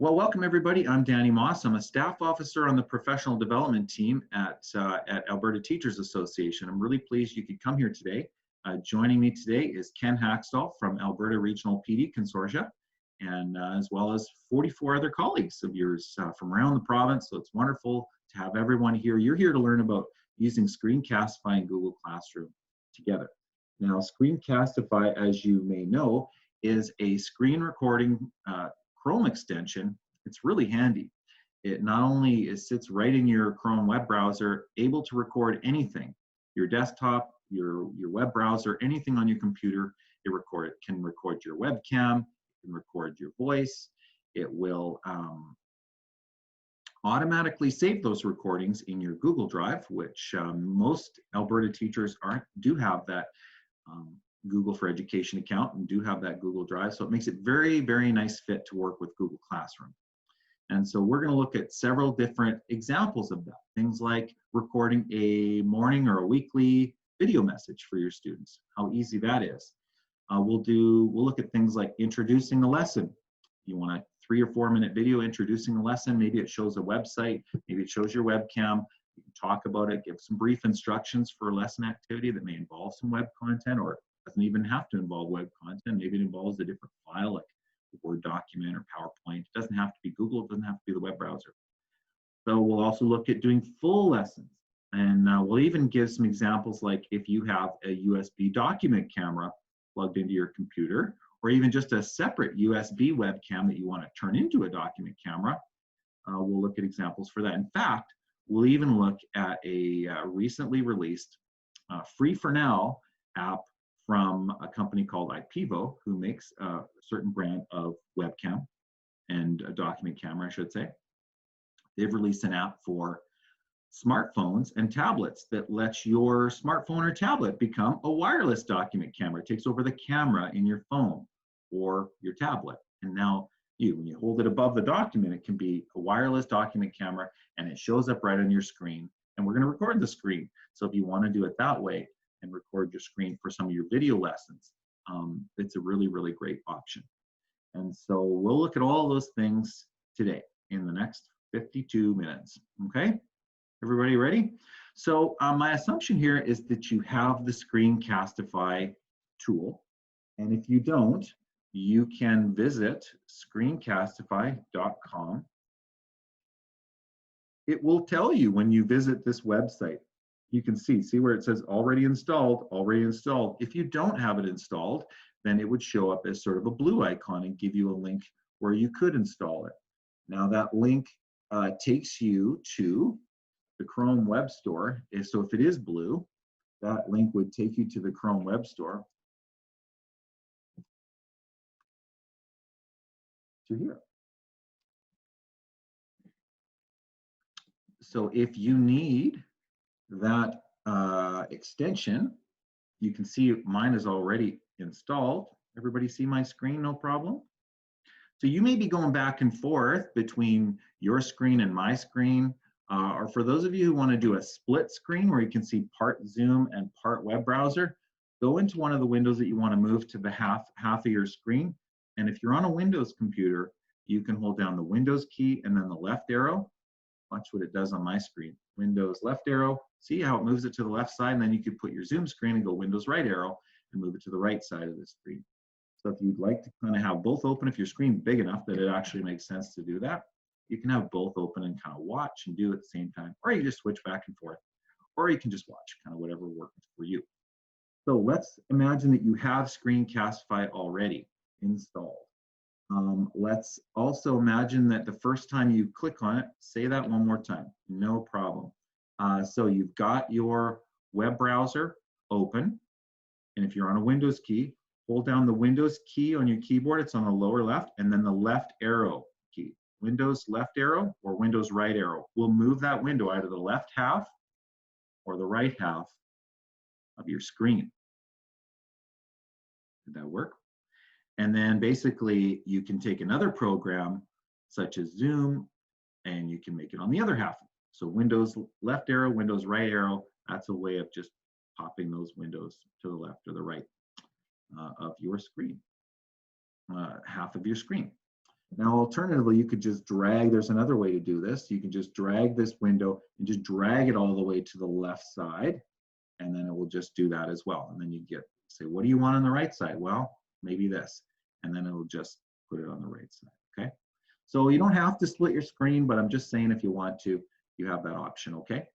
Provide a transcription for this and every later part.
Well, welcome everybody. I'm Danny Moss. I'm a staff officer on the professional development team at Alberta Teachers Association. I'm really pleased you could come here today. Joining me today is Ken Haxtell from Alberta Regional PD Consortia, and as well as 44 other colleagues of yours from around the province. So it's wonderful to have everyone here. You're here to learn about using Screencastify and Google Classroom together. Now, Screencastify, as you may know, is a screen recording Chrome extension. It's really handy. It not only sits right in your Chrome web browser, able to record anything, your desktop, your web browser, anything on your computer. It can record your webcam, it can record your voice. It will automatically save those recordings in your Google Drive, which most Alberta teachers do have that Google for Education account and do have that Google Drive. So it makes it very, very nice fit to work with Google Classroom. And so we're going to look at several different examples of that. Things like recording a morning or a weekly video message for your students, how easy that is. We'll look at things like introducing a lesson. You want a 3 or 4 minute video introducing a lesson. Maybe it shows a website, maybe it shows your webcam. You can talk about it, give some brief instructions for a lesson activity that may involve some web content, or doesn't even have to involve web content. Maybe it involves a different file like a Word document or PowerPoint. It doesn't have to be Google, it doesn't have to be the web browser. So we'll also look at doing full lessons. And we'll even give some examples like if you have a USB document camera plugged into your computer, or even just a separate USB webcam that you want to turn into a document camera, we'll look at examples for that. In fact, we'll even look at a recently released free for now app from a company called Ipivo, who makes a certain brand of webcam and a document camera, I should say. They've released an app for smartphones and tablets that lets your smartphone or tablet become a wireless document camera. It takes over the camera in your phone or your tablet. And now when you hold it above the document, it can be a wireless document camera and it shows up right on your screen. And we're going to record the screen. So if you want to do it that way, and record your screen for some of your video lessons, it's a really, really great option. And so we'll look at all those things today in the next 52 minutes, okay? Everybody ready? So my assumption here is that you have the Screencastify tool, and if you don't, you can visit screencastify.com. It will tell you when you visit this website. You can see where it says already installed, already installed. If you don't have it installed, then it would show up as sort of a blue icon and give you a link where you could install it. Now that link takes you to the Chrome Web Store. So if it is blue, that link would take you to the Chrome Web Store. To here. So if you need that extension, you can see mine is already installed. Everybody see my screen, no problem? So you may be going back and forth between your screen and my screen, or for those of you who want to do a split screen where you can see part Zoom and part web browser, go into one of the windows that you want to move to the half of your screen. And if you're on a Windows computer, you can hold down the Windows key and then the left arrow. Watch what it does on my screen. Windows left arrow, see how it moves it to the left side, and then you could put your Zoom screen and go Windows right arrow and move it to the right side of the screen. So if you'd like to kind of have both open, if your screen's big enough that it actually makes sense to do that, you can have both open and kind of watch and do at the same time, or you just switch back and forth, or you can just watch, kind of whatever works for you. So let's imagine that you have Screencastify already installed. Let's also imagine that the first time you click on it, say that one more time, no problem. So you've got your web browser open, and if you're on a Windows key, hold down the Windows key on your keyboard, it's on the lower left, and then the left arrow key. Windows left arrow or Windows right arrow. We'll move that window either the left half or the right half of your screen. Did that work? And then basically you can take another program such as Zoom and you can make it on the other half. So Windows left arrow, Windows right arrow, that's a way of just popping those windows to the left or the right of your screen, half of your screen. Now, alternatively, you could just drag, there's another way to do this. You can just drag this window and just drag it all the way to the left side, and then it will just do that as well. And then you get, say, what do you want on the right side? Well, maybe this, and then it'll just put it on the right side, okay? So you don't have to split your screen, but I'm just saying if you want to, you have that option, okay?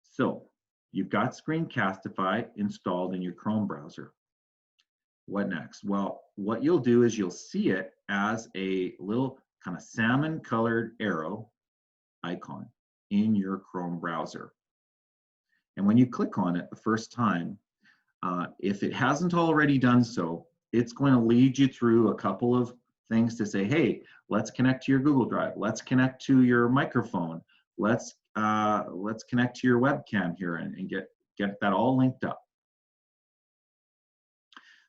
So you've got Screencastify installed in your Chrome browser. What next? Well, what you'll do is you'll see it as a little kind of salmon colored arrow icon in your Chrome browser. And when you click on it the first time, if it hasn't already done so, it's going to lead you through a couple of things to say, hey, let's connect to your Google Drive. Let's connect to your microphone. Let's connect to your webcam here and get that all linked up.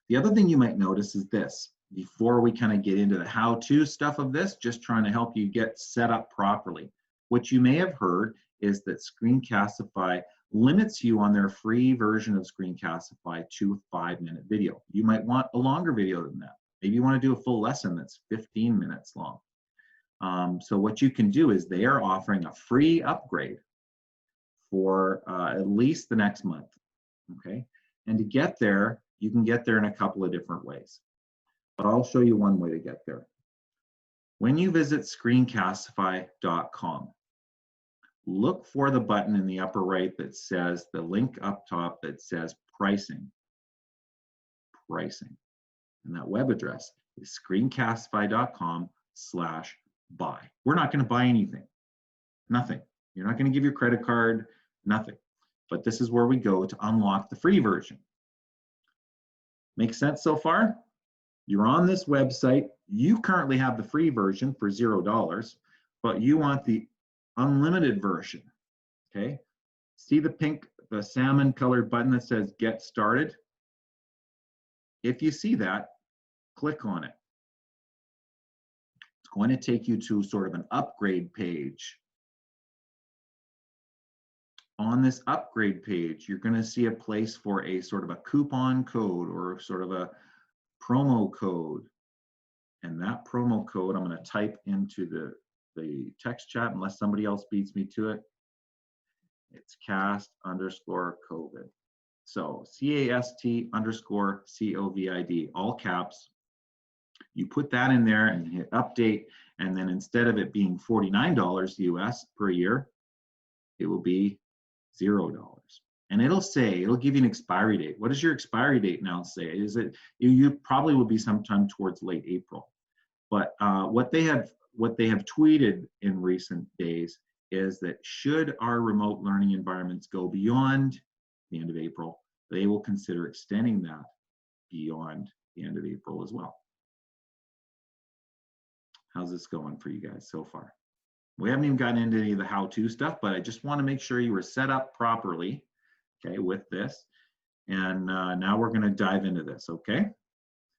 The other thing you might notice is this, before we kind of get into the how-to stuff of this, just trying to help you get set up properly. What you may have heard is that Screencastify limits you on their free version of Screencastify to a 5-minute video. You might want a longer video than that. Maybe you want to do a full lesson that's 15 minutes long. So what you can do is they are offering a free upgrade for at least the next month, okay? And to get there, you can get there in a couple of different ways. But I'll show you one way to get there. When you visit screencastify.com, look for the button in the upper right that says, the link up top that says pricing. Pricing. And that web address is screencastify.com/buy. We're not going to buy anything. Nothing. You're not going to give your credit card, nothing. But this is where we go to unlock the free version. Make sense so far? You're on this website. You currently have the free version for $0, but you want the unlimited version, okay? See the salmon colored button that says get started? If you see that, click on it. It's going to take you to sort of an upgrade page. On this upgrade page, you're going to see a place for a sort of a coupon code or sort of a promo code. And that promo code, I'm going to type into the text chat unless somebody else beats me to it. It's cast_COVID. So CAST_COVID, all caps. You put that in there and hit update. And then instead of it being $49 US per year, it will be $0. And it'll give you an expiry date. What does your expiry date now say? Is it, you probably will be sometime towards late April. But what they have tweeted in recent days is that should our remote learning environments go beyond the end of April, they will consider extending that beyond the end of April as well. How's this going for you guys so far? We haven't even gotten into any of the how-to stuff, but I just want to make sure you were set up properly, okay, with this. And now we're going to dive into this, okay?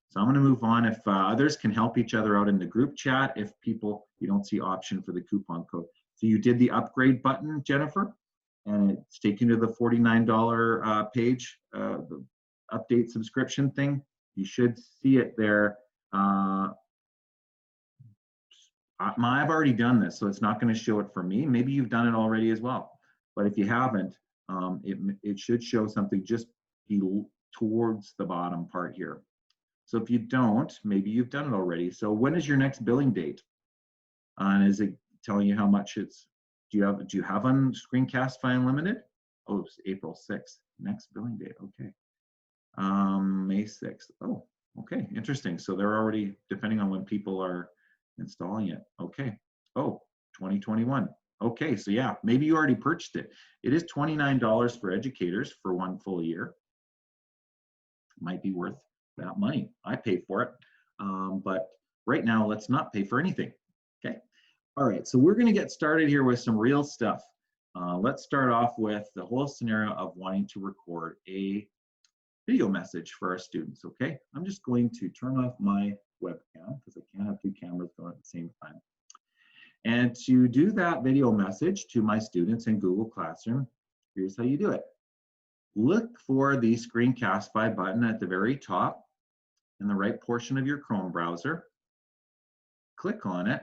So I'm going to move on. If others can help each other out in the group chat, if you don't see option for the coupon code. So you did the upgrade button, Jennifer, and it's taken you to the $49 page, the update subscription thing. You should see it there. I've already done this, so it's not going to show it for me. Maybe you've done it already as well. But if you haven't, it should show something just towards the bottom part here. So if you don't, maybe you've done it already. So when is your next billing date? And is it telling you how much it's, do you have on Screencastify Unlimited? Oh, it's April 6th, next billing date, okay. May 6th, oh, okay, interesting. So they're already, depending on when people are installing it, okay. Oh, 2021, okay, so yeah, maybe you already purchased it. It is $29 for educators for 1 full year. Might be worth that money. I paid for it, but right now let's not pay for anything, okay? All right, so we're gonna get started here with some real stuff. Let's start off with the whole scenario of wanting to record a video message for our students, okay? I'm just going to turn off my webcam because I can't have 2 cameras going at the same time. And to do that video message to my students in Google Classroom, here's how you do it. Look for the Screencastify button at the very top in the right portion of your Chrome browser. click on it.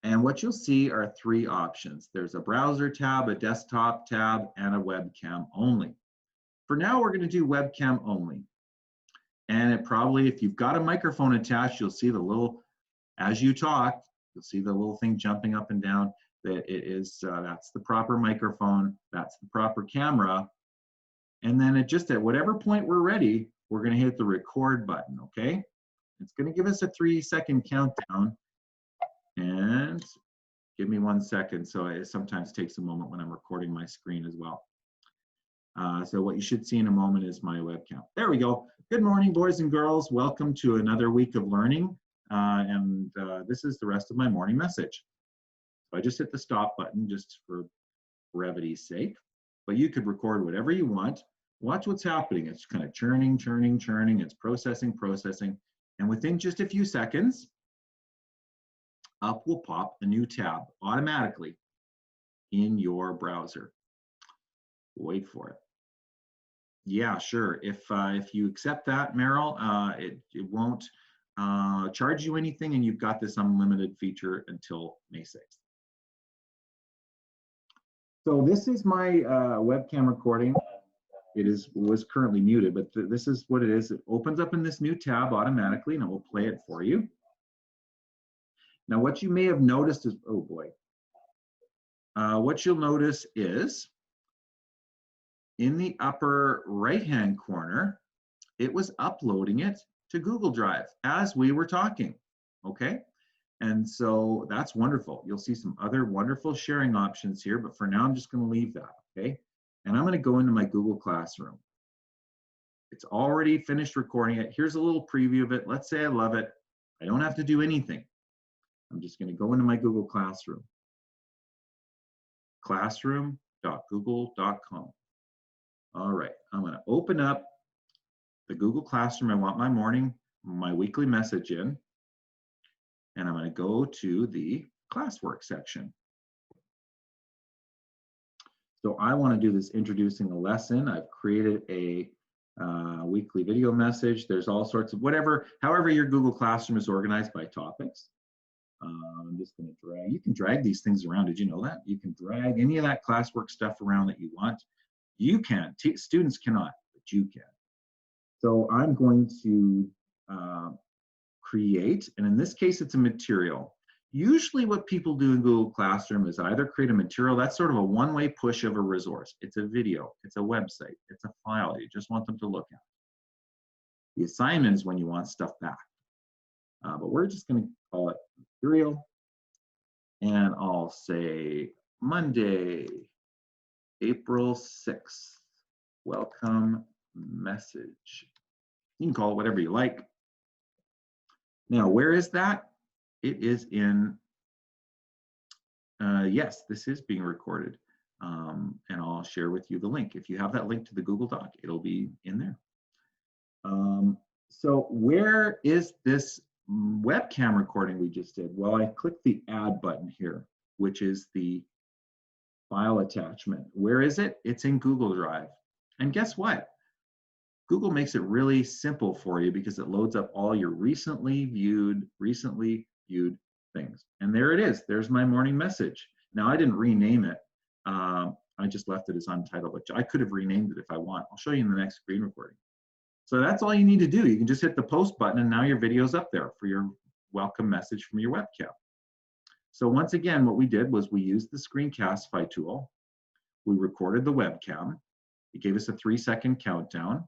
And what you'll see are three options. There's a browser tab, a desktop tab, and a webcam only. For now, we're going to do webcam only. And it probably, if you've got a microphone attached, you'll see the little, as you talk, you'll see the little thing jumping up and down. That it is, that's the proper microphone, that's the proper camera. And then at whatever point we're ready, we're going to hit the record button, okay? It's going to give us a 3-second countdown. And give me 1 second. So it sometimes takes a moment when I'm recording my screen as well. So what you should see in a moment is my webcam. There we go. Good morning, boys and girls. Welcome to another week of learning. This is the rest of my morning message. So I just hit the stop button just for brevity's sake. But you could record whatever you want. Watch what's happening. It's kind of churning, churning, churning. It's processing, processing. And within just a few seconds, up will pop a new tab automatically in your browser. Wait for it. Yeah, sure. If you accept that, Meryl, it won't charge you anything, and you've got this unlimited feature until May 6th. So this is my webcam recording. It was currently muted, but this is what it is. It opens up in this new tab automatically, and it will play it for you. Now, what you may have noticed is, oh boy, what you'll notice is in the upper right-hand corner, it was uploading it to Google Drive as we were talking, okay? And so that's wonderful. You'll see some other wonderful sharing options here, but for now, I'm just gonna leave that, okay? And I'm gonna go into my Google Classroom. It's already finished recording it. Here's a little preview of it. Let's say I love it. I don't have to do anything. I'm just going to go into my Google Classroom. Classroom.google.com. All right, I'm going to open up the Google Classroom I want my weekly message in, and I'm going to go to the classwork section. So I want to do this introducing a lesson. I've created a weekly video message. There's all sorts of however your Google Classroom is organized by topics. I'm just going to drag. You can drag these things around. Did you know that? You can drag any of that classwork stuff around that you want. You can. Students cannot, but you can. So I'm going to create, and in this case, it's a material. Usually what people do in Google Classroom is either create a material, that's sort of a one-way push of a resource. It's a video, it's a website, it's a file you just want them to look at. The assignment is when you want stuff back. But we're just going to call it material, and I'll say Monday, April 6th, welcome message. You can call it whatever you like. Now, where is that? It is in, yes, this is being recorded, and I'll share with you the link. If you have that link to the Google Doc, it'll be in there. So where is this webcam recording we just did? Well, I clicked the add button here, which is the file attachment. Where is it? It's in Google Drive. And guess what? Google makes it really simple for you because it loads up all your recently viewed things. And there it is. There's my morning message. Now, I didn't rename it. I just left it as untitled, but I could have renamed it if I want. I'll show you in the next screen recording. So that's all you need to do. You can just hit the post button and now your video's up there for your welcome message from your webcam. So once again, what we did was we used the Screencastify tool. We recorded the webcam. It gave us a 3-second countdown.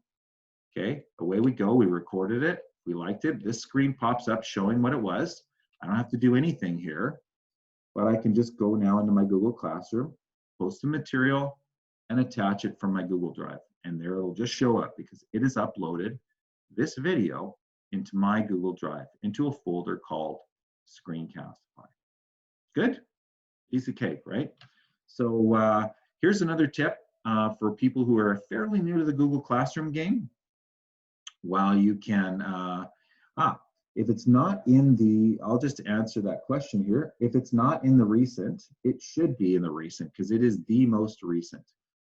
Okay, away we go. We recorded it. We liked it. This screen pops up showing what it was. I don't have to do anything here, but I can just go now into my Google Classroom, post the material, and attach it from my Google Drive. And there it'll just show up because it has uploaded this video into my Google Drive, into a folder called Screencastify. Good? Piece of cake, right? So here's another tip for people who are fairly new to the Google Classroom game. While you can, if it's not in the, I'll just answer that question here. If it's not in the recent, it should be in the recent because it is the most recent.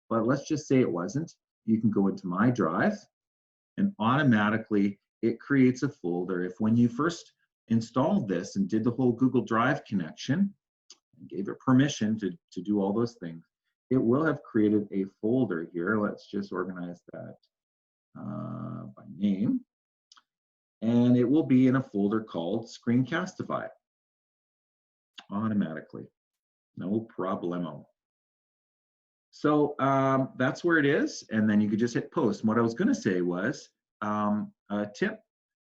But let's just say it wasn't. You can go into My Drive and automatically it creates a folder. If when you first installed this and did the whole Google Drive connection, and gave it permission to do all those things, it will have created a folder here. Let's just organize that by name. And it will be in a folder called Screencastify automatically. No problemo. So that's where it is. And then you could just hit post. And what I was going to say was a tip.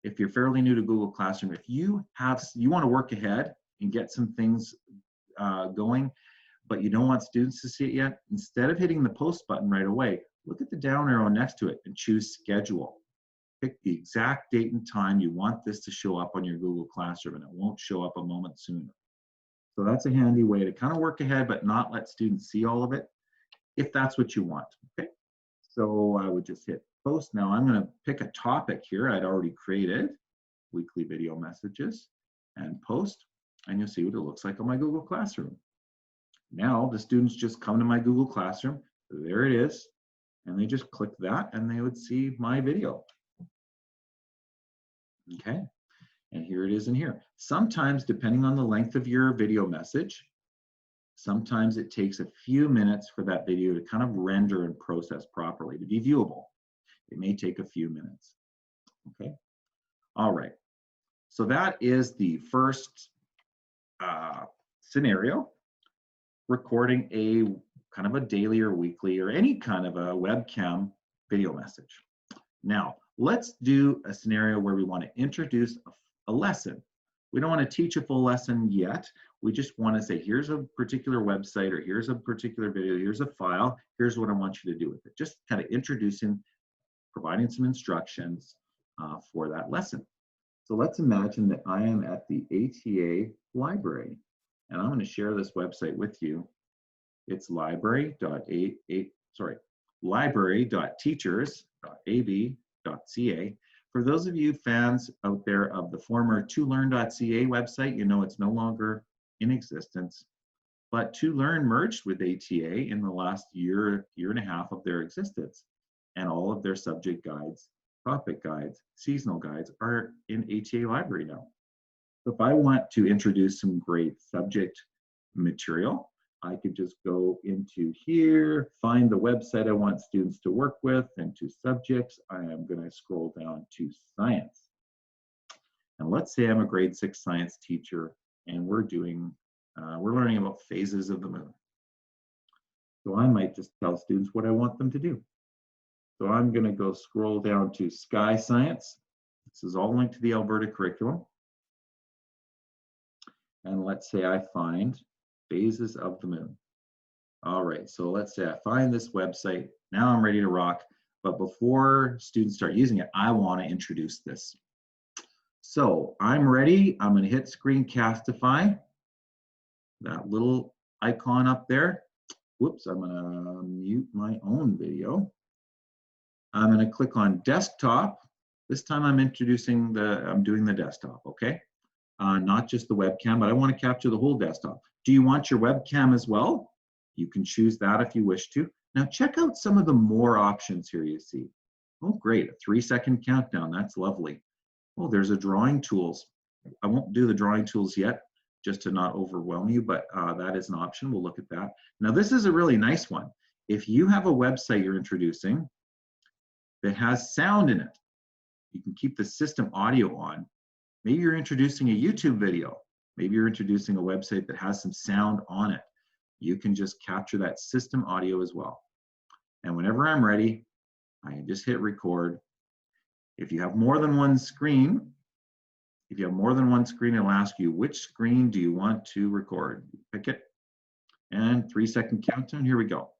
If you're fairly new to Google Classroom, if you want to work ahead and get some things going, but you don't want students to see it yet, instead of hitting the post button right away, look at the down arrow next to it and choose schedule. Pick the exact date and time you want this to show up on your Google Classroom, and it won't show up a moment sooner. So that's a handy way to kind of work ahead, but not let students see all of it, if that's what you want. Okay, so I would just hit post. Now I'm going to pick a topic here I'd already created, weekly video messages, and post, and you'll see what it looks like on my Google Classroom. Now the students just come to my Google Classroom, there it is, and they just click that and they would see my video. Okay, and here it is in here. Sometimes, depending on the length of your video message, sometimes it takes a few minutes for that video to kind of render and process properly, to be viewable. It may take a few minutes. Okay, all right. So that is the first scenario, recording a kind of a daily or weekly or any kind of a webcam video message. Now, let's do a scenario where we want to introduce a lesson. We don't want to teach a full lesson yet. We just want to say, here's a particular website, or here's a particular video, here's a file, here's what I want you to do with it. Just kind of introducing, providing some instructions for that lesson. So let's imagine that I am at the ATA library, and I'm going to share this website with you. It's library.teachers.ab.ca. For those of you fans out there of the former tolearn.ca website, you know it's no longer in existence, but ToLearn merged with ATA in the last year and a half of their existence, and all of their subject guides, topic guides, seasonal guides are in ATA library now. So if I want to introduce some great subject material, I could just go into here, find the website I want students to work with, and to subjects, I am going to scroll down to science. And let's say I'm a grade 6 science teacher, and we're learning about phases of the moon. So I might just tell students what I want them to do. So I'm going to go scroll down to Sky Science. This is all linked to the Alberta curriculum. And let's say I find phases of the moon. All right, so let's say I find this website. Now I'm ready to rock. But before students start using it, I want to introduce this. So I'm ready. I'm going to hit Screencastify. That little icon up there. Whoops, I'm going to mute my own video. I'm going to click on desktop. This time I'm doing the desktop, okay? Not just the webcam, but I want to capture the whole desktop. Do you want your webcam as well? You can choose that if you wish to. Now check out some of the more options here you see. Oh, great, a 3-second countdown, that's lovely. Oh, there's a drawing tools. I won't do the drawing tools yet, just to not overwhelm you, but that is an option. We'll look at that. Now this is a really nice one. If you have a website you're introducing that has sound in it, you can keep the system audio on. Maybe you're introducing a YouTube video. Maybe you're introducing a website that has some sound on it. You can just capture that system audio as well. And whenever I'm ready, I can just hit record. If you have more than one screen, it'll ask you, which screen do you want to record? Pick it. And 3-second countdown, here we go.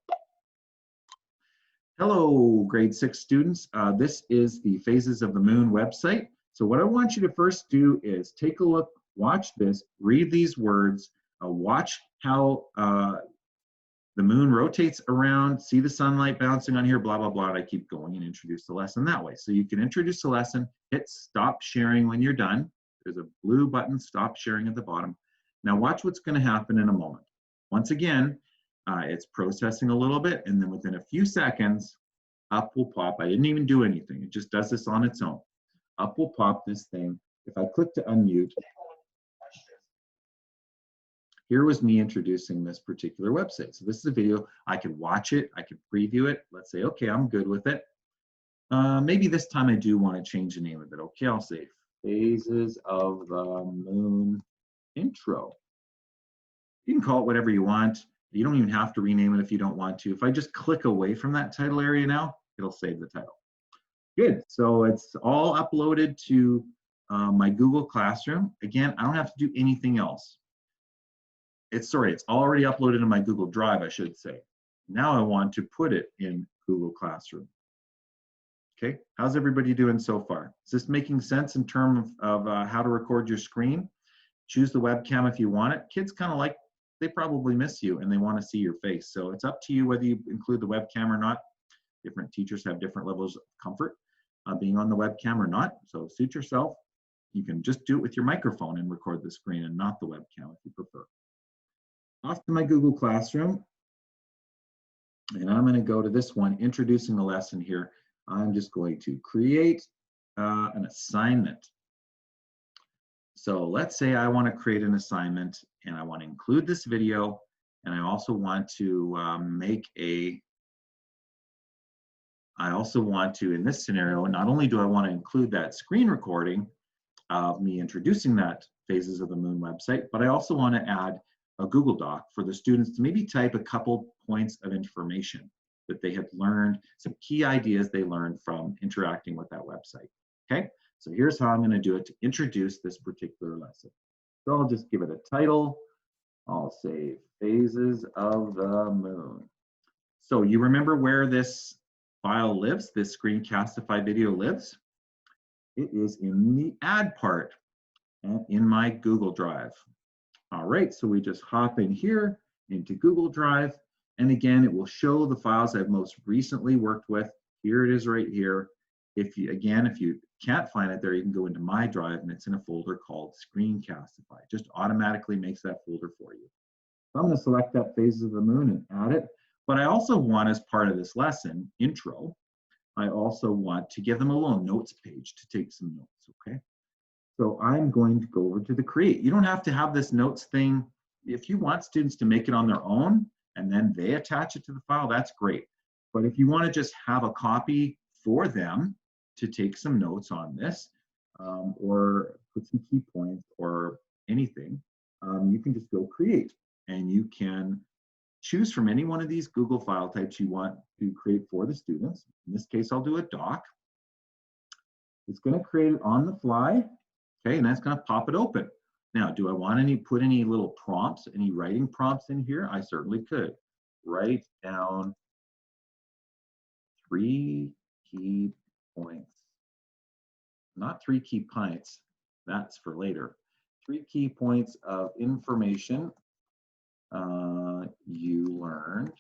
Hello, grade 6 students. This is the Phases of the Moon website. So what I want you to first do is take a look, watch this, read these words, watch how the moon rotates around, see the sunlight bouncing on here, blah, blah, blah. And I keep going and introduce the lesson that way. So you can introduce the lesson, hit stop sharing when you're done. There's a blue button, stop sharing at the bottom. Now watch what's going to happen in a moment. Once again, it's processing a little bit, and then within a few seconds, up will pop. I didn't even do anything. It just does this on its own. Up will pop this thing If I click to unmute, here was me introducing this particular website. So this is a video. I could watch it. I could preview it. Let's say, okay, I'm good with it. Maybe this time I do want to change the name of it. Okay, I'll say Phases of the Moon Intro. You can call it whatever you want. You don't even have to rename it if you don't want to. If I just click away from that title area now, it'll save the title. Good, so it's all uploaded to my Google Classroom. Again, I don't have to do anything else. It's already uploaded in my Google Drive, I should say. Now I want to put it in Google Classroom. Okay, how's everybody doing so far? Is this making sense in terms of how to record your screen? Choose the webcam if you want it. Kids kind of like, they probably miss you and they want to see your face. So it's up to you whether you include the webcam or not. Different teachers have different levels of comfort being on the webcam or not. So suit yourself. You can just do it with your microphone and record the screen and not the webcam if you prefer. Off to my Google Classroom. And I'm going to go to this one, introducing the lesson here. I'm just going to create an assignment. So let's say I want to create an assignment and I want to include this video, and I also want to in this scenario, not only do I want to include that screen recording of me introducing that Phases of the Moon website, but I also want to add a Google Doc for the students to maybe type a couple points of information that they had learned, some key ideas they learned from interacting with that website. Okay, so here's how I'm going to do it to introduce this particular lesson. So I'll just give it a title. I'll say Phases of the Moon. So you remember where this file lives, this Screencastify video lives? It is in the add part and in my Google Drive. All right, so we just hop in here into Google Drive, and again, it will show the files I've most recently worked with. Here it is right here. If you can't find it there, you can go into My Drive, and it's in a folder called Screencastify. It just automatically makes that folder for you. So I'm going to select that Phases of the Moon and add it. But I also want, as part of this lesson, intro, I also want to give them a little notes page to take some notes, okay? So I'm going to go over to the Create. You don't have to have this notes thing. If you want students to make it on their own and then they attach it to the file, that's great. But if you want to just have a copy for them to take some notes on this, or put some key points or anything, you can just go Create, and you can choose from any one of these Google file types you want to create for the students. In this case, I'll do a doc. It's going to create it on the fly, okay, and that's going to pop it open. Now, do I want put any little prompts, any writing prompts in here? I certainly could. Write down 3 key points. Not 3 key pints, that's for later. 3 key points of information you learned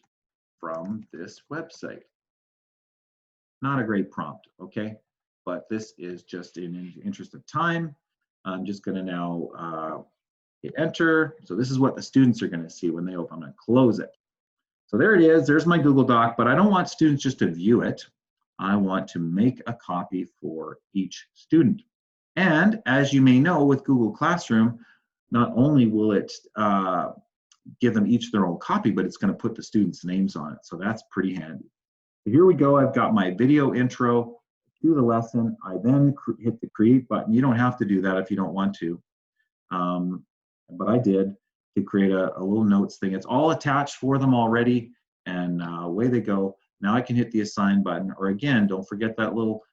from this website. Not a great prompt, okay? But this is just in the interest of time. I'm just going to now hit enter. So this is what the students are going to see when they open. I'm going to close it. So there it is. There's my Google Doc, but I don't want students just to view it. I want to make a copy for each student. And as you may know, with Google Classroom, not only will it give them each their own copy, but it's going to put the students' names on it. So that's pretty handy. So here we go. I've got my video intro to the lesson. I then hit the Create button. You don't have to do that if you don't want to, but I did, to create a little notes thing. It's all attached for them already, and away they go. Now I can hit the Assign button, or again, don't forget that little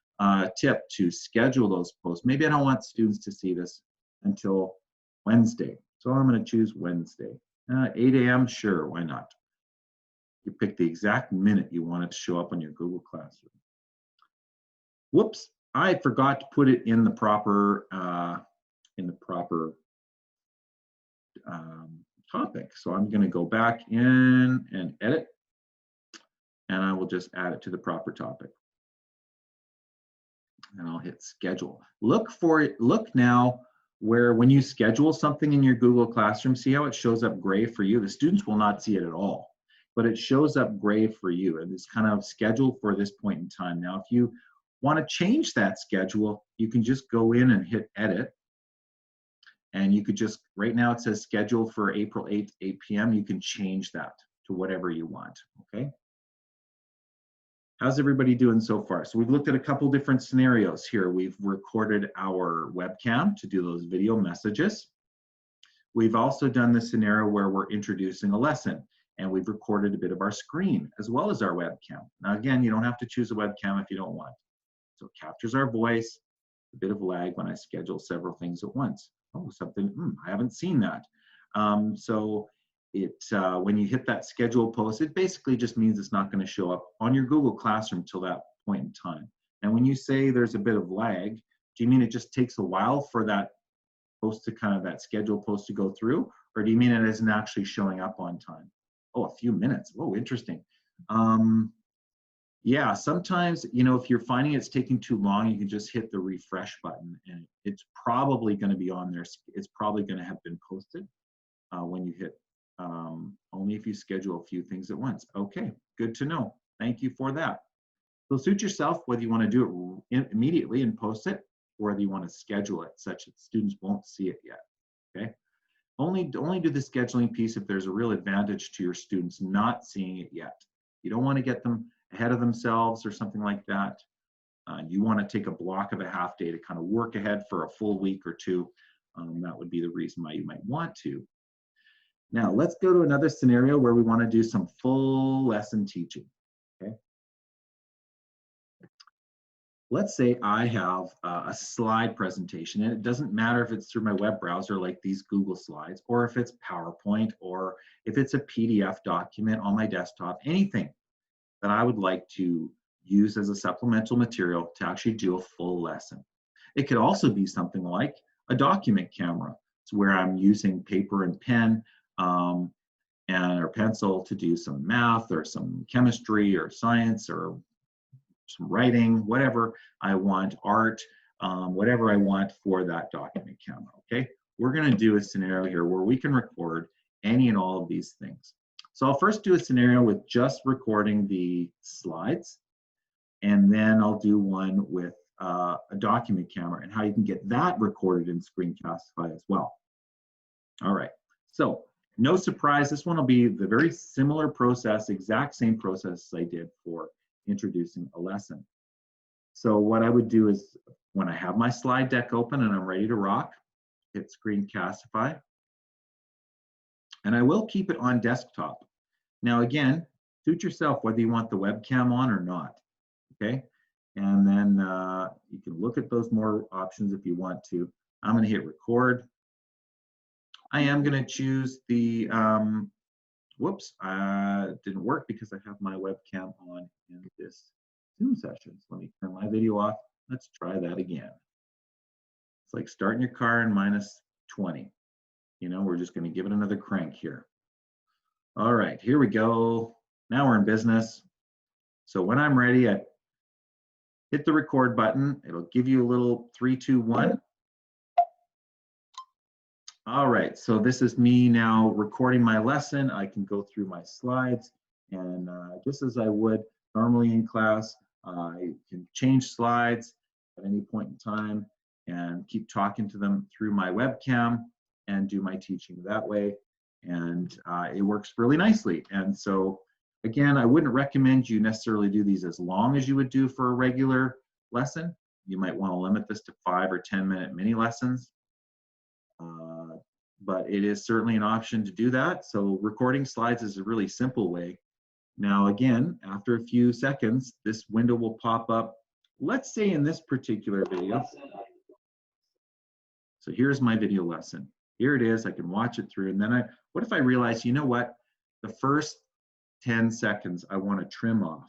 tip to schedule those posts. Maybe I don't want students to see this until Wednesday, so I'm going to choose Wednesday. 8 a.m., sure, why not? You pick the exact minute you want it to show up on your Google Classroom. Whoops, I forgot to put it in the proper topic. So I'm going to go back in and edit, and I will just add it to the proper topic. And I'll hit schedule. Look now where when you schedule something in your Google Classroom, see how it shows up gray for you? The students will not see it at all, but it shows up gray for you, and it's kind of scheduled for this point in time. Now, if you want to change that schedule, you can just go in and hit edit, And you could just, right now it says scheduled for April 8th, 8 p.m. You can change that to whatever you want, okay? How's everybody doing so far? So we've looked at a couple different scenarios here. We've recorded our webcam to do those video messages. We've also done the scenario where we're introducing a lesson, and we've recorded a bit of our screen as well as our webcam. Now again, you don't have to choose a webcam if you don't want. So it captures our voice, a bit of lag when I schedule several things at once. Oh, something, I haven't seen that. So when you hit that schedule post, it basically just means it's not going to show up on your Google Classroom till that point in time. And when you say there's a bit of lag, do you mean it just takes a while for that post to that schedule post to go through? Or do you mean it isn't actually showing up on time? Oh, a few minutes. Oh, interesting. Yeah, sometimes, if you're finding it's taking too long, you can just hit the refresh button and it's probably going to be on there. It's probably going to have been posted when you hit only if you schedule a few things at once. Okay, good to know. Thank you for that. So suit yourself whether you want to do it immediately and post it, or whether you want to schedule it such that students won't see it yet. Okay. Only do the scheduling piece if there's a real advantage to your students not seeing it yet. You don't want to get them ahead of themselves or something like that. You want to take a block of a half day to kind of work ahead for a full week or two. That would be the reason why you might want to. Now let's go to another scenario where we want to do some full lesson teaching. Okay. Let's say I have a slide presentation, and it doesn't matter if it's through my web browser like these Google Slides, or if it's PowerPoint, or if it's a PDF document on my desktop, anything that I would like to use as a supplemental material to actually do a full lesson. It could also be something like a document camera. It's where I'm using paper and pen or pencil to do some math or some chemistry or science or some writing, whatever I want, art, whatever I want for that document camera, okay? We're gonna do a scenario here where we can record any and all of these things. So I'll first do a scenario with just recording the slides, and then I'll do one with a document camera and how you can get that recorded in Screencastify as well. All right, so no surprise, this one will be the very similar process, exact same process as I did for introducing a lesson. So what I would do is when I have my slide deck open and I'm ready to rock, hit Screencastify, and I will keep it on desktop. Now again, suit yourself whether you want the webcam on or not, okay? And then you can look at those more options if you want to. I'm gonna hit record. I am gonna choose the, whoops, didn't work because I have my webcam on in this Zoom session. So let me turn my video off. Let's try that again. It's like starting your car in -20. We're just gonna give it another crank here. All right, here we go. Now we're in business. So when I'm ready, I hit the record button. It'll give you a little 3, 2, 1. All right, so this is me now recording my lesson. I can go through my slides, and just as I would normally in class, I can change slides at any point in time and keep talking to them through my webcam and do my teaching that way. And it works really nicely. And so again, I wouldn't recommend you necessarily do these as long as you would do for a regular lesson. You might want to limit this to 5 or 10-minute mini lessons. But it is certainly an option to do that. So recording slides is a really simple way. Now again, after a few seconds, this window will pop up. Let's say in this particular video. So here's my video lesson. Here it is, I can watch it through. And then what if I realize, you know what? The first 10 seconds I want to trim off.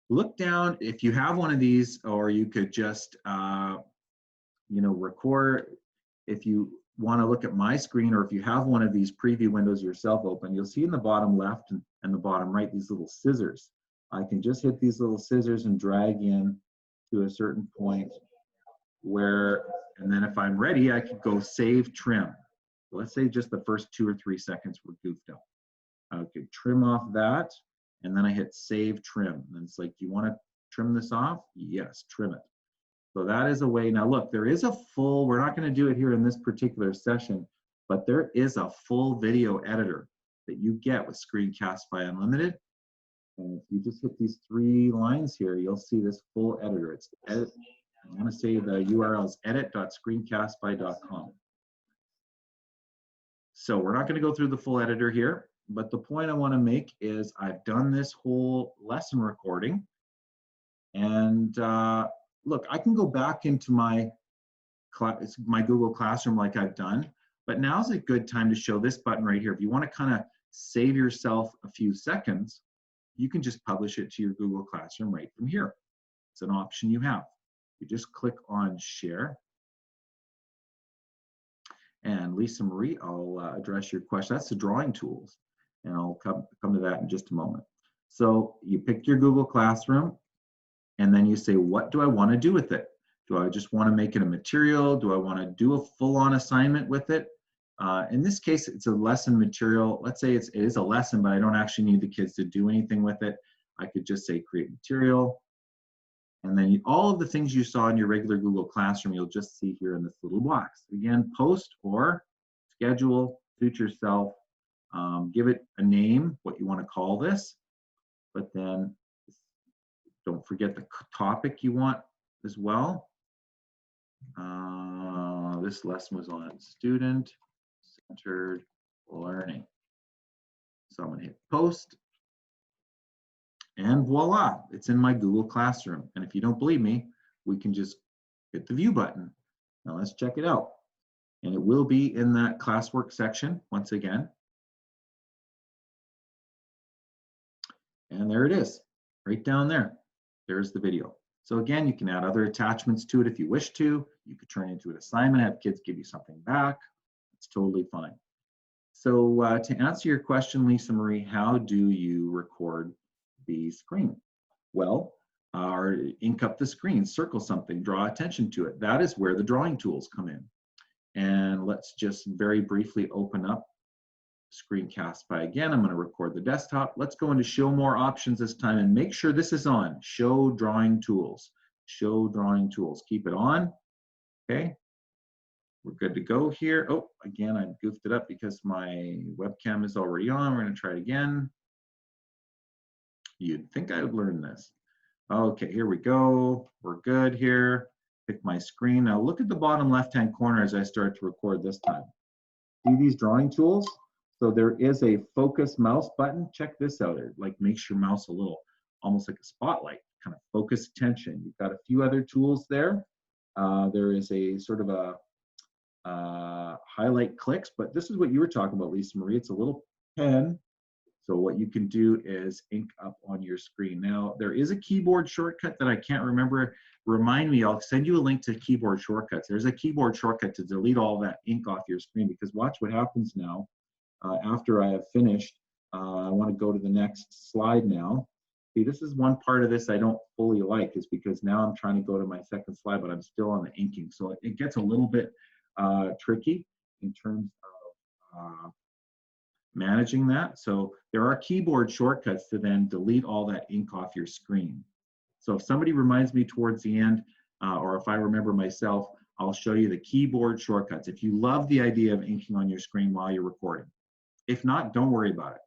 Look down, if you have one of these, or you could just, record. If you want to look at my screen, or if you have one of these preview windows yourself open, you'll see in the bottom left and the bottom right these little scissors. I can just hit these little scissors and drag in to a certain point where, and then if I'm ready, I could go save trim. Let's say just the first 2 or 3 seconds were goofed up. I could trim off that, and then I hit save trim. And it's like, you want to trim this off? Yes, trim it. So that is a way. Now look, there is a full, we're not going to do it here in this particular session, but there is a full video editor that you get with Screencastify Unlimited. And if you just hit these 3 lines here, you'll see this full editor. It's edit, I want to say the URL is edit.screencastify.com. So we're not going to go through the full editor here, but the point I want to make is I've done this whole lesson recording. And look, I can go back into my Google Classroom like I've done, but now's a good time to show this button right here. If you want to kind of save yourself a few seconds, you can just publish it to your Google Classroom right from here. It's an option you have. You just click on Share. And Lisa Marie, I'll address your question. That's the drawing tools, and I'll come to that in just a moment. So you pick your Google Classroom, and then you say, what do I want to do with it? Do I just want to make it a material? Do I want to do a full-on assignment with it? In this case, it's a lesson material. Let's say it is a lesson, but I don't actually need the kids to do anything with it. I could just say create material. And then all of the things you saw in your regular Google Classroom, you'll just see here in this little box. Again, post or schedule, suit yourself, give it a name, what you want to call this, but then don't forget the topic you want as well. This lesson was on student-centered learning. So I'm going to hit post. And voila, it's in my Google Classroom. And if you don't believe me, we can just hit the view button. Now let's check it out. And it will be in that classwork section once again. And there it is, right down there. There's the video. So again, you can add other attachments to it if you wish to. You could turn it into an assignment, have kids give you something back. It's totally fine. So to answer your question, Lisa Marie, how do you record the screen? Well, ink up the screen, circle something, draw attention to it. That is where the drawing tools come in. And let's just very briefly open up Screencastify again. I'm going to record the desktop. Let's go into show more options this time and make sure this is on. Show drawing tools. Show drawing tools. Keep it on. Okay. We're good to go here. Oh, again, I goofed it up because my webcam is already on. We're going to try it again. You'd think I would learn this. Okay, here we go. We're good here. Pick my screen. Now look at the bottom left-hand corner as I start to record this time. See these drawing tools? So there is a focus mouse button. Check this out. It like makes your mouse a little, almost like a spotlight, kind of focus attention. You've got a few other tools there. There is a sort of a highlight clicks, but this is what you were talking about, Lisa Marie. It's a little pen. So what you can do is ink up on your screen. Now, there is a keyboard shortcut that I can't remember. Remind me, I'll send you a link to keyboard shortcuts. There's a keyboard shortcut to delete all that ink off your screen, because watch what happens now. After I have finished, I want to go to the next slide now. See, this is one part of this I don't fully like, is because now I'm trying to go to my second slide, but I'm still on the inking. So it gets a little bit tricky in terms of managing that. So there are keyboard shortcuts to then delete all that ink off your screen. So if somebody reminds me towards the end, or if I remember myself, I'll show you the keyboard shortcuts if you love the idea of inking on your screen while you're recording. If not, don't worry about it.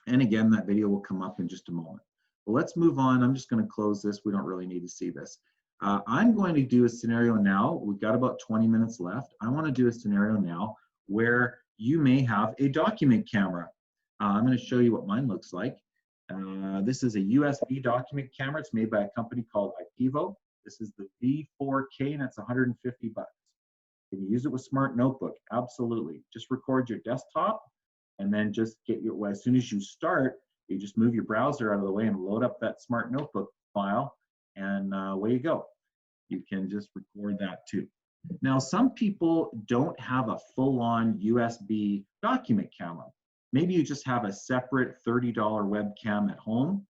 And again, that video will come up in just a moment. Well, let's move on. I'm just going to close this. We don't really need to see this. I'm going to do a scenario now. We've got about 20 minutes left. I want to do a scenario now where you may have a document camera. I'm going to show you what mine looks like. This is a USB document camera. It's made by a company called Ipivo. This is the V4K, and it's 150 bucks. Can you use it with Smart Notebook? Absolutely. Just record your desktop, and then just get your, well, as soon as you start, you just move your browser out of the way and load up that Smart Notebook file, and away you go. You can just record that too. Now, some people don't have a full-on USB document camera. Maybe you just have a separate $30 webcam at home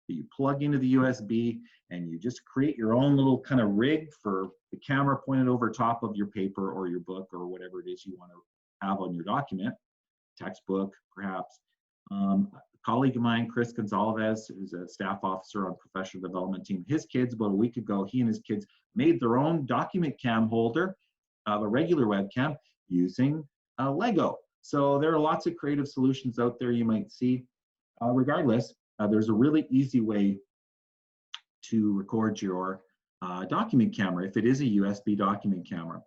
that you plug into the USB, and you just create your own little kind of rig for the camera pointed over top of your paper or your book or whatever it is you want to have on your document, textbook perhaps. A colleague of mine, Chris Gonzalez, who's a staff officer on professional development team, his kids, about a week ago, he and his kids made their own document cam holder of a regular webcam using Lego. So there are lots of creative solutions out there you might see. Regardless, there's a really easy way to record your document camera if it is a USB document camera.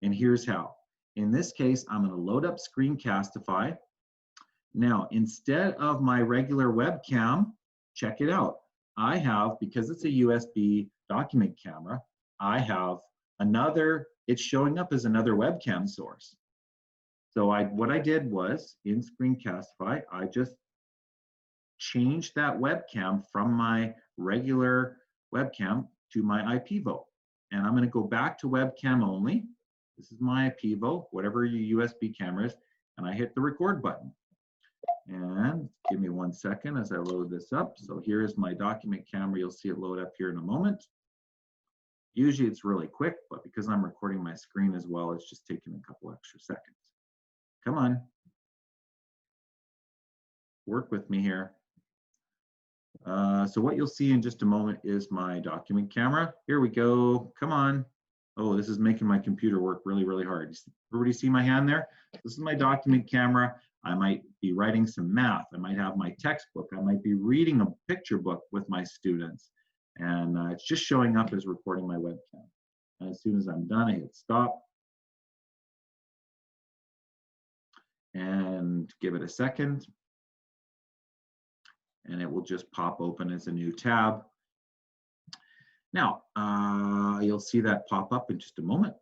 And here's how. In this case, I'm going to load up Screencastify. Now, instead of my regular webcam, check it out. I have, because it's a USB document camera, I have another, it's showing up as another webcam source. So what I did was, in Screencastify, I just changed that webcam from my regular webcam to my Ipivo. And I'm going to go back to webcam only. This is my Ipivo, whatever your USB camera is, and I hit the record button. And give me 1 second as I load this up. So here is my document camera. You'll see it load up here in a moment. Usually it's really quick, but because I'm recording my screen as well, it's just taking a couple extra seconds. Come on. Work with me here. So what you'll see in just a moment is my document camera. Here we go. Come on. Oh, this is making my computer work really, really hard. Everybody see my hand there? This is my document camera. I might be writing some math. I might have my textbook. I might be reading a picture book with my students. And it's just showing up as recording my webcam. And as soon as I'm done, I hit stop. And give it a second. And it will just pop open as a new tab. Now, you'll see that pop up in just a moment.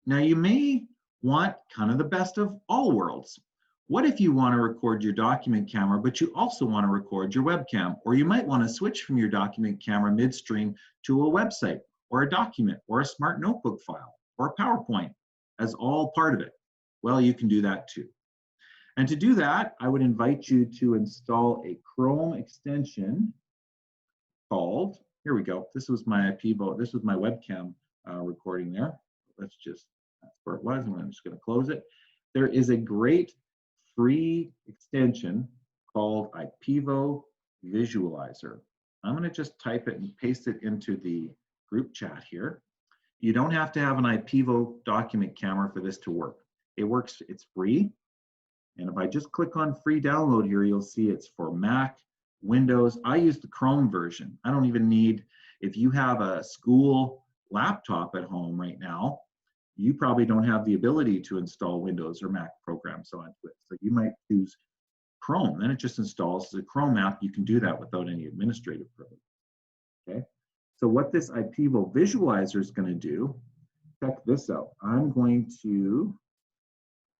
Now, you may want kind of the best of all worlds. What if you want to record your document camera, but you also want to record your webcam? Or you might want to switch from your document camera midstream to a website, or a document, or a smart notebook file, or a PowerPoint as all part of it. Well, you can do that too. And to do that, I would invite you to install a Chrome extension called, here we go. This was my Ipivo, this was my webcam recording there. Let's just, that's where it was, and I'm just going to close it. There is a great free extension called Ipivo Visualizer. I'm going to just type it and paste it into the group chat here. You don't have to have an Ipivo document camera for this to work. It works, it's free. And if I just click on free download here, you'll see it's for Mac, Windows. I use the Chrome version. I don't even need, if you have a school laptop at home right now, you probably don't have the ability to install Windows or Mac programs onto it. So you might choose Chrome. Then it just installs the Chrome app. You can do that without any administrative privilege. Okay. So what this Ipivo Visualizer is going to do, check this out. I'm going to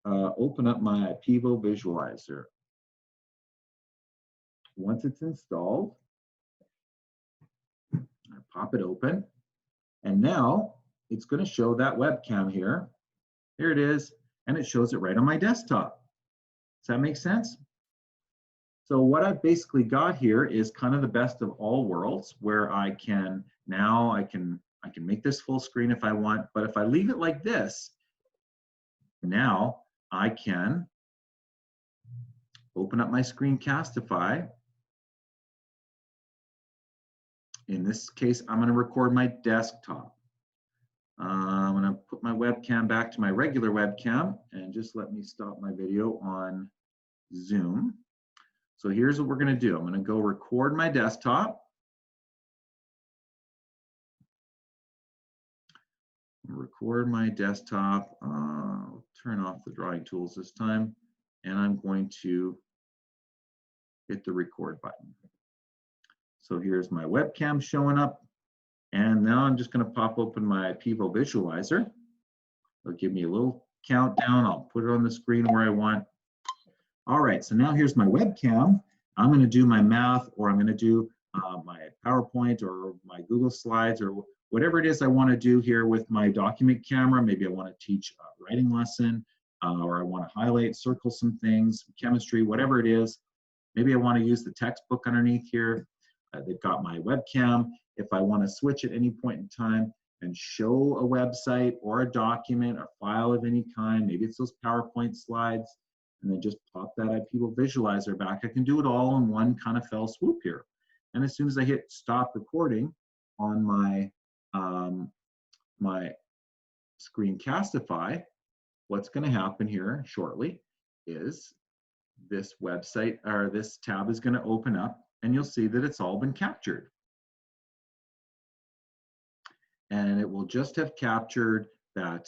open up my Ipivo Visualizer. Once it's installed, I pop it open, and now it's going to show that webcam here. Here it is, and it shows it right on my desktop. Does that make sense? So what I've basically got here is kind of the best of all worlds, where I can now I can make this full screen if I want, but if I leave it like this, now I can open up my Screencastify. In this case, I'm going to record my desktop. I'm going to put my webcam back to my regular webcam, and just let me stop my video on Zoom. So here's what we're going to do. I'm going to go record my desktop. Record my desktop. I'll turn off the drawing tools this time, and I'm going to hit the record button. So here's my webcam showing up, and now I'm just going to pop open my Ipivo Visualizer. It'll give me a little countdown. I'll put it on the screen where I want. All right, so now here's my webcam. I'm going to do my math, or I'm going to do my PowerPoint or my Google Slides, or whatever it is I want to do here with my document camera. Maybe I want to teach a writing lesson, or I want to highlight, circle some things, chemistry, whatever it is. Maybe I want to use the textbook underneath here. They've got my webcam. If I want to switch at any point in time and show a website or a document or file of any kind, maybe it's those PowerPoint slides, and then just pop that Ipivo Visualizer back. I can do it all in one kind of fell swoop here. And as soon as I hit stop recording on my, my Screencastify, what's going to happen here shortly is this website or this tab is going to open up, and you'll see that it's all been captured. And it will just have captured that.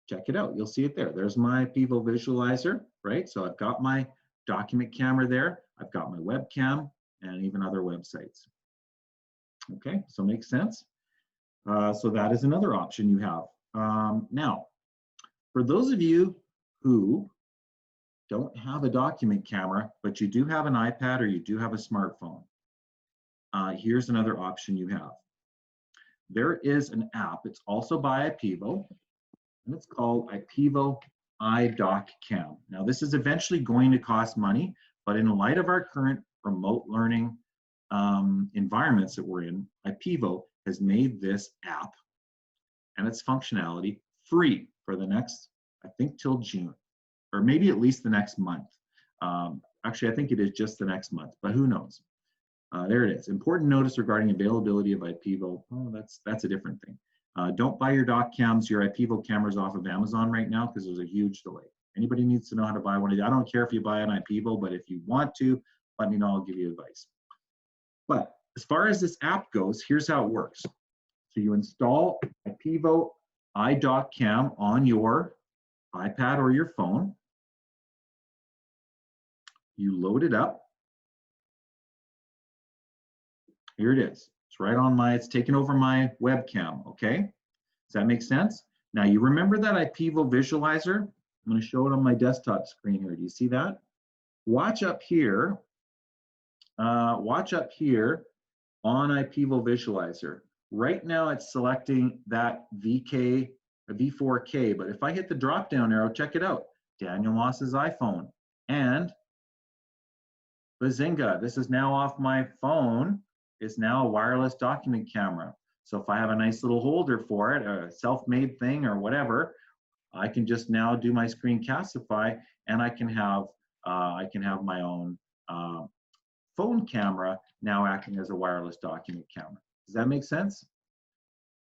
Check it out. You'll see it there. There's my Ipivo Visualizer, right? So I've got my document camera there. I've got my webcam and even other websites. Okay, so makes sense. So that is another option you have. Now, for those of you who don't have a document camera, but you do have an iPad or you do have a smartphone, here's another option you have. There is an app. It's also by Ipivo, and it's called Ipivo iDocCam. Now, this is eventually going to cost money, but in light of our current remote learning environments that we're in, Ipivo has made this app and its functionality free for the next, I think, till June, or maybe at least the next month. Actually, I think it is just the next month, but who knows? There it is. Important notice regarding availability of Ipivo. Oh, that's a different thing. Don't buy your doc cams, your Ipivo cameras off of Amazon right now because there's a huge delay. Anybody needs to know how to buy one of these. I don't care if you buy an Ipivo, but if you want to, let me know. I'll give you advice. But as far as this app goes, here's how it works. So you install Ipivo iDocCam on your iPad or your phone. You load it up. Here it is. It's right on it's taken over my webcam, okay? Does that make sense? Now you remember that Ipivo Visualizer? I'm gonna show it on my desktop screen here. Do you see that? Watch up here on Ipivo Visualizer. Right now it's selecting that V4K, but if I hit the drop down arrow, check it out. Daniel Moss's iPhone, and bazinga, this is now off my phone. It's now a wireless document camera. So if I have a nice little holder for it, a self-made thing or whatever, I can just now do my Screencastify, and I can have my own phone camera now acting as a wireless document camera. Does that make sense?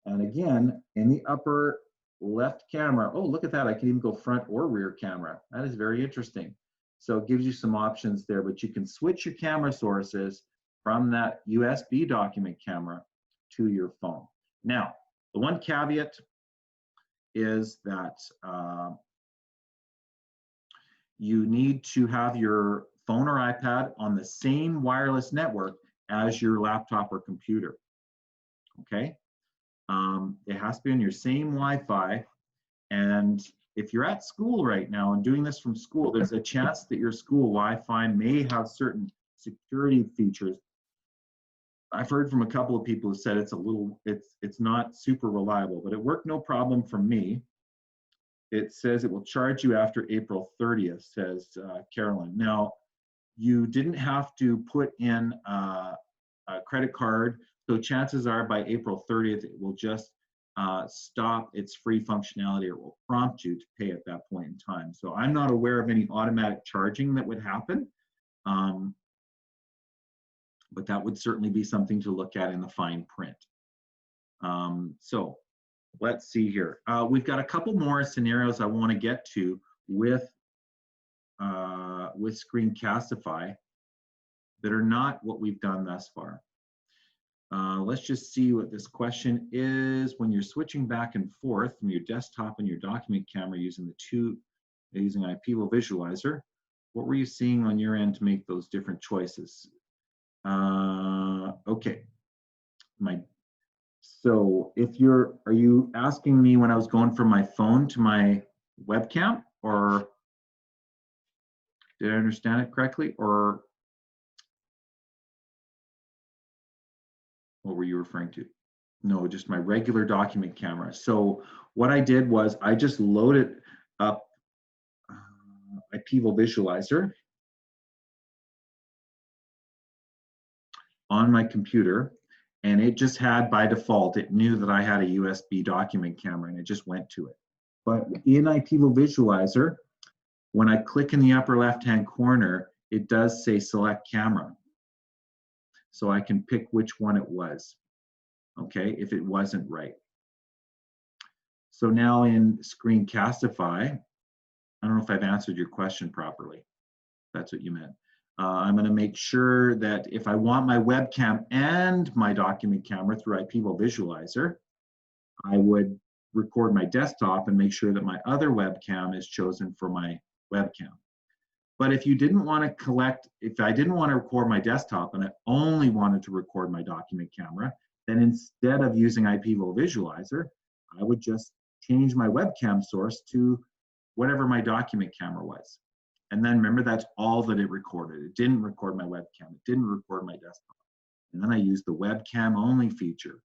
And again, in the upper left camera, oh, look at that. I can even go front or rear camera. That is very interesting. So it gives you some options there, but you can switch your camera sources from that USB document camera to your phone. Now, the one caveat is that you need to have your phone or iPad on the same wireless network as your laptop or computer, okay? It has to be on your same Wi-Fi, and if you're at school right now and doing this from school, there's a chance that your school Wi-Fi may have certain security features. I've heard from a couple of people who said it's not super reliable, but it worked no problem for me. It says it will charge you after April 30th, says Carolyn. Now, you didn't have to put in a credit card, so chances are by April 30th, it will just stop its free functionality, or it will prompt you to pay at that point in time. So I'm not aware of any automatic charging that would happen. But that would certainly be something to look at in the fine print. So let's see here. We've got a couple more scenarios I want to get to with Screencastify that are not what we've done thus far. Let's just see what this question is. When you're switching back and forth from your desktop and your document camera using Ipivo Visualizer, what were you seeing on your end to make those different choices? Okay. So are you asking me when I was going from my phone to my webcam, or did I understand it correctly, or what were you referring to? No, just my regular document camera. So what I did was I just loaded up Ipivo Visualizer on my computer, and it just had, by default, it knew that I had a USB document camera, and it just went to it. But in Ipivo Visualizer, when I click in the upper left-hand corner, it does say select camera. So I can pick which one it was, okay, if it wasn't right. So now in Screencastify, I don't know if I've answered your question properly. That's what you meant. I'm going to make sure that if I want my webcam and my document camera through Ipivo Visualizer, I would record my desktop and make sure that my other webcam is chosen for my webcam. But if you didn't want to if I didn't want to record my desktop and I only wanted to record my document camera, then instead of using Ipivo Visualizer, I would just change my webcam source to whatever my document camera was. And then remember, that's all that it recorded. It didn't record my webcam. It didn't record my desktop. And then I used the webcam only feature.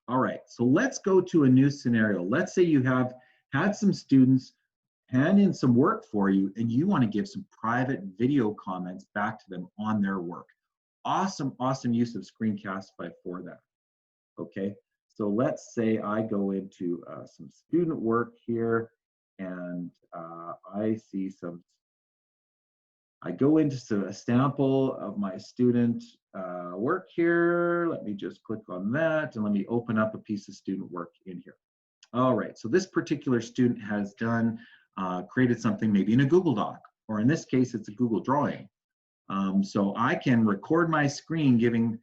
All right, so let's go to a new scenario. Let's say you have had some students hand in some work for you and you want to give some private video comments back to them on their work. Awesome, awesome use of Screencastify for that. Okay, so let's say I go into some student work here and I go into a sample of my student work here. Let me just click on that and let me open up a piece of student work in here. All right, so this particular student has done, created something maybe in a Google Doc, or in this case, it's a Google Drawing. So I can record my screen giving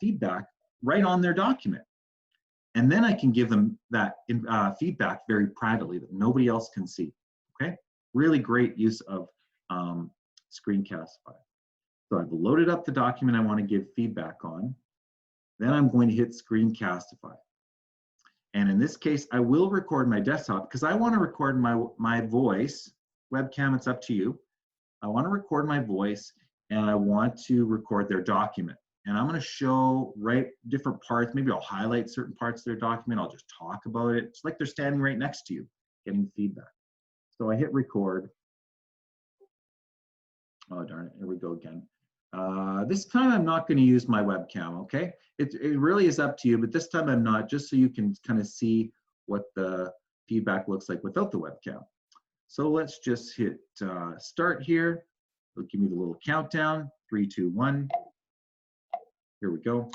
feedback right on their document. And then I can give them that feedback very privately that nobody else can see, okay? Really great use of Screencastify. So I've loaded up the document I want to give feedback on. Then I'm going to hit Screencastify. And in this case, I will record my desktop because I want to record my voice. Webcam, it's up to you. I want to record my voice and I want to record their document. And I'm going to show different parts. Maybe I'll highlight certain parts of their document. I'll just talk about it. It's like they're standing right next to you, getting feedback. So I hit record. Oh, darn it, here we go again. This time I'm not going to use my webcam, okay? It really is up to you, but this time I'm not, just so you can kind of see what the feedback looks like without the webcam. So let's just hit start here. It'll give me the little countdown, 3, 2, 1. Here we go.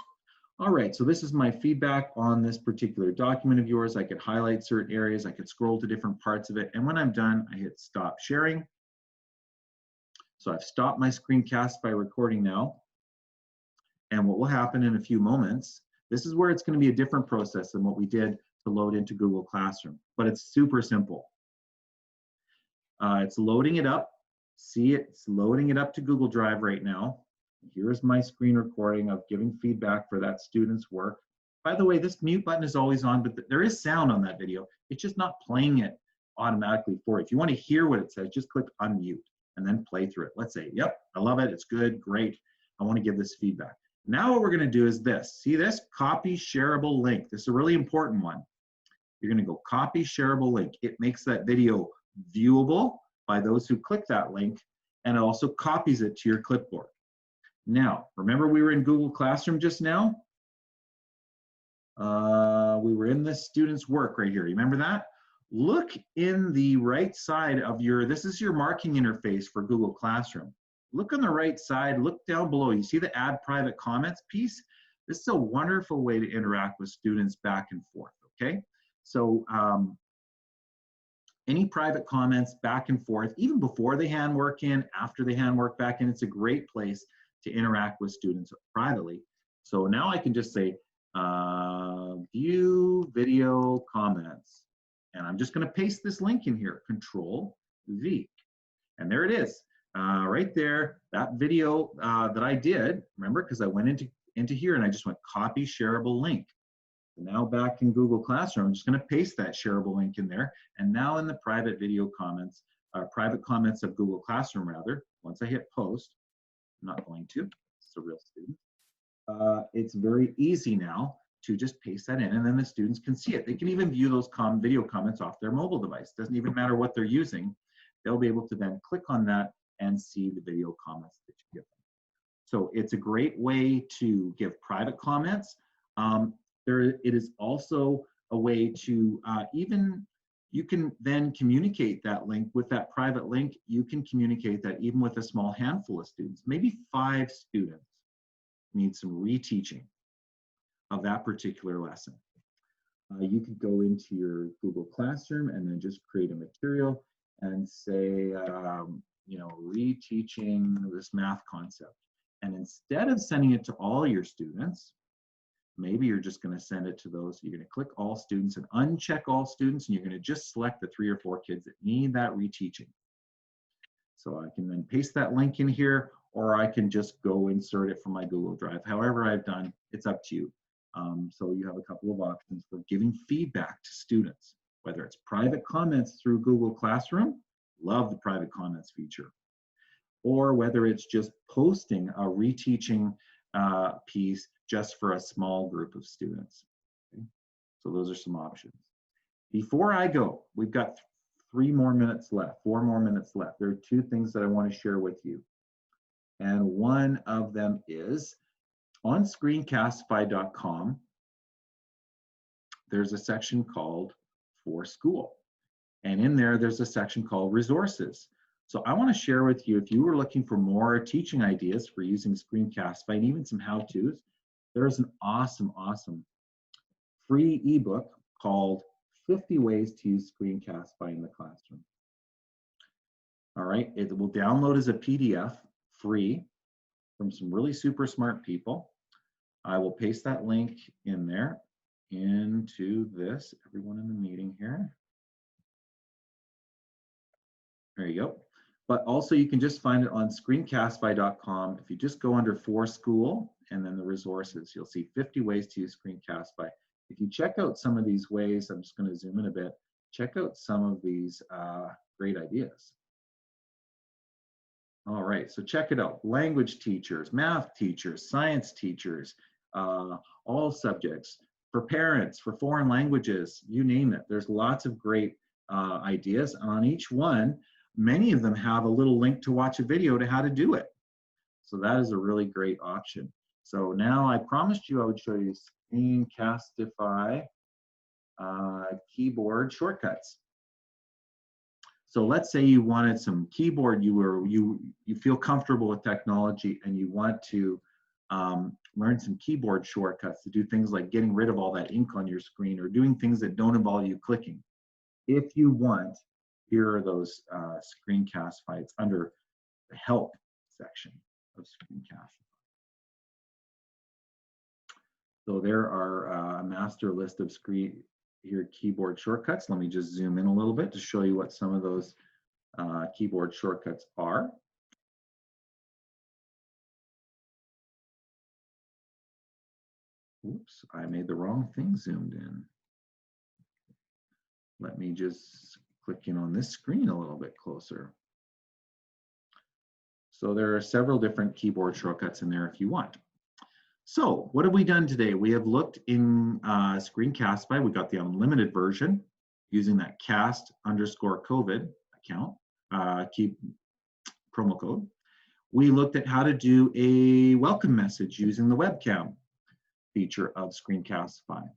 All right, so this is my feedback on this particular document of yours. I could highlight certain areas. I could scroll to different parts of it. And when I'm done, I hit stop sharing. So I've stopped my Screencastify recording now. And what will happen in a few moments, this is where it's going to be a different process than what we did to load into Google Classroom, but it's super simple. It's loading it up. See, it's loading it up to Google Drive right now. Here's my screen recording of giving feedback for that student's work. By the way, this mute button is always on, but there is sound on that video. It's just not playing it automatically for you. If you want to hear what it says, just click unmute and then play through it. Let's say, yep, I love it. It's good, great. I want to give this feedback. Now what we're going to do is this. See this? Copy shareable link. This is a really important one. You're going to go copy shareable link. It makes that video viewable by those who click that link, and it also copies it to your clipboard. Now, remember we were in Google Classroom just now? We were in the student's work right here. You remember that? Look in the right side of this is your marking interface for Google Classroom. Look on the right side, look down below. You see the add private comments piece? This is a wonderful way to interact with students back and forth, okay? So any private comments back and forth, even before they hand work in, after they hand work back in, it's a great place to interact with students privately. So now I can just say, view video comments. And I'm just going to paste this link in here, Control V. And there it is, right there, that video that I did, remember, because I went into here and I just went copy shareable link. So now back in Google Classroom, I'm just going to paste that shareable link in there. And now in the private video comments, private comments of Google Classroom rather, once I hit post, I'm not going to, it's a real student. It's very easy now to just paste that in and then the students can see it. They can even view those video comments off their mobile device. Doesn't even matter what they're using. They'll be able to then click on that and see the video comments that you give them. So it's a great way to give private comments. It is also a way to even You can then communicate that link with that private link. You can communicate that even with a small handful of students, maybe 5 students need some reteaching of that particular lesson. You could go into your Google Classroom and then just create a material and say, you know, reteaching this math concept. And instead of sending it to all your students, maybe you're just going to send it to those. You're going to click all students and uncheck all students, and you're going to just select the 3 or 4 kids that need that reteaching. So I can then paste that link in here, or I can just go insert it from my Google Drive. However I've done, it's up to you. So you have a couple of options for giving feedback to students, whether it's private comments through Google Classroom, love the private comments feature, or whether it's just posting a reteaching piece just for a small group of students. Okay? So those are some options. Before I go, we've got 4 more minutes left. There are 2 things that I want to share with you. And one of them is on Screencastify.com, there's a section called For School. And in there, there's a section called Resources. So I want to share with you, if you were looking for more teaching ideas for using Screencastify and even some how-tos, there's an awesome free ebook called 50 Ways to Use Screencastify in the Classroom. All right, it will download as a PDF free from some really super smart people. I will paste that link in there into this, everyone in the meeting here. There you go. But also you can just find it on Screencastify.com. If you just go under For School and then the resources, you'll see 50 ways to use Screencastify. If you check out some of these ways, I'm just going to zoom in a bit, check out some of these great ideas. All right, so check it out. Language teachers, math teachers, science teachers, all subjects, for parents, for foreign languages, you name it. There's lots of great ideas. On each one, many of them have a little link to watch a video to how to do it. So that is a really great option. So now I promised you I would show you Screencastify keyboard shortcuts. So let's say you wanted some keyboard, you feel comfortable with technology and you want to learn some keyboard shortcuts to do things like getting rid of all that ink on your screen or doing things that don't involve you clicking. If you want, here are those Screencastify. It's under the help section of Screencastify. So there are a master list of keyboard shortcuts. Let me just zoom in a little bit to show you what some of those keyboard shortcuts are. Oops, I made the wrong thing zoomed in. Let me just click in on this screen a little bit closer. So there are several different keyboard shortcuts in there if you want. So what have we done today? We have looked in Screencastify. We got the unlimited version using that cast_COVID account, promo code. We looked at how to do a welcome message using the webcam feature of Screencastify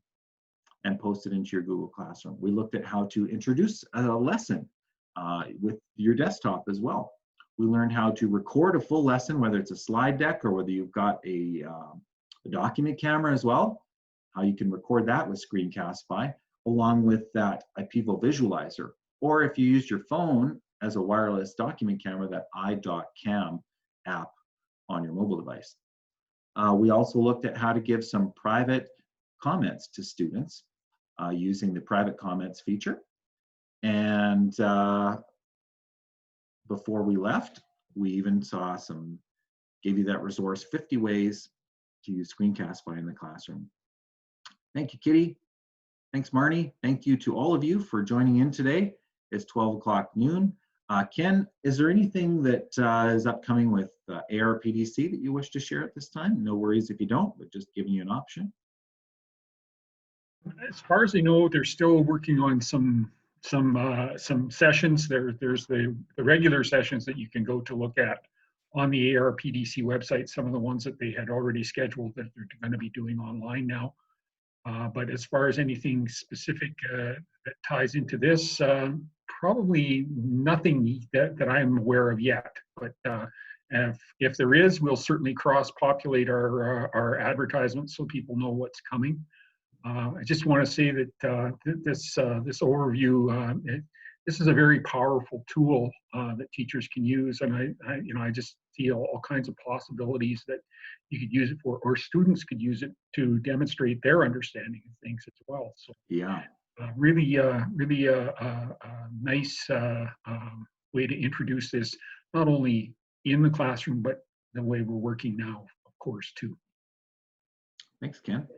and post it into your Google Classroom. We looked at how to introduce a lesson with your desktop as well. We learned how to record a full lesson, whether it's a slide deck or whether you've got a document camera as well, how you can record that with Screencastify, along with that Ipivo Visualizer. Or if you use your phone as a wireless document camera, that i.cam app on your mobile device. We also looked at how to give some private comments to students using the private comments feature. And before we left, we even gave you that resource, 50 ways to use Screencastify in the classroom. Thank you, Kitty. Thanks, Marnie. Thank you to all of you for joining in today. It's 12 o'clock noon. Ken, is there anything that is upcoming with ARPDC that you wish to share at this time? No worries if you don't, but just giving you an option. As far as I know, they're still working on some sessions. There's the regular sessions that you can go to look at on the ARPDC website, some of the ones that they had already scheduled that they're going to be doing online now. But as far as anything specific that ties into this, probably nothing that I'm aware of yet. But if there is, we'll certainly cross-populate our advertisements so people know what's coming. I just want to say that this overview, this is a very powerful tool that teachers can use, and I just see all kinds of possibilities that you could use it for, or students could use it to demonstrate their understanding of things as well. So Yeah. really nice way to introduce this, not only in the classroom, but the way we're working now, of course, too. Thanks, Ken.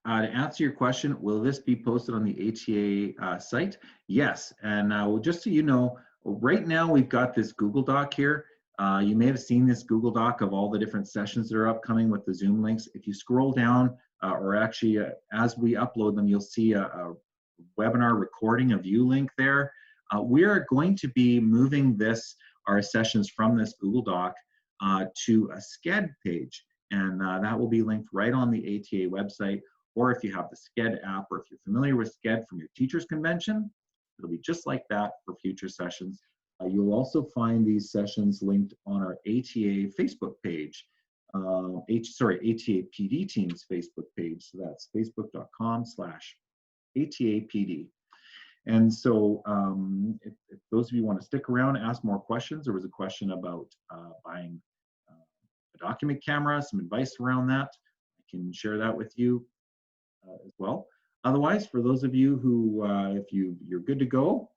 To answer your question, will this be posted on the ATA site? Yes, and just so you know, right now we've got this Google Doc here. You may have seen this Google Doc of all the different sessions that are upcoming with the Zoom links. If you scroll down, or actually as we upload them, you'll see a webinar recording, a view link there. We are going to be moving our sessions from this Google Doc to a Sched page, and that will be linked right on the ATA website. Or if you have the Sched app, or if you're familiar with Sched from your teachers convention, it'll be just like that for future sessions. You'll also find these sessions linked on our ATA Facebook page, ATA PD Team's Facebook page. So that's facebook.com/ATAPD. And so if those of you want to stick around and ask more questions, there was a question about buying a document camera, some advice around that. I can share that with you as well. Otherwise, for those of you who, if you're good to go,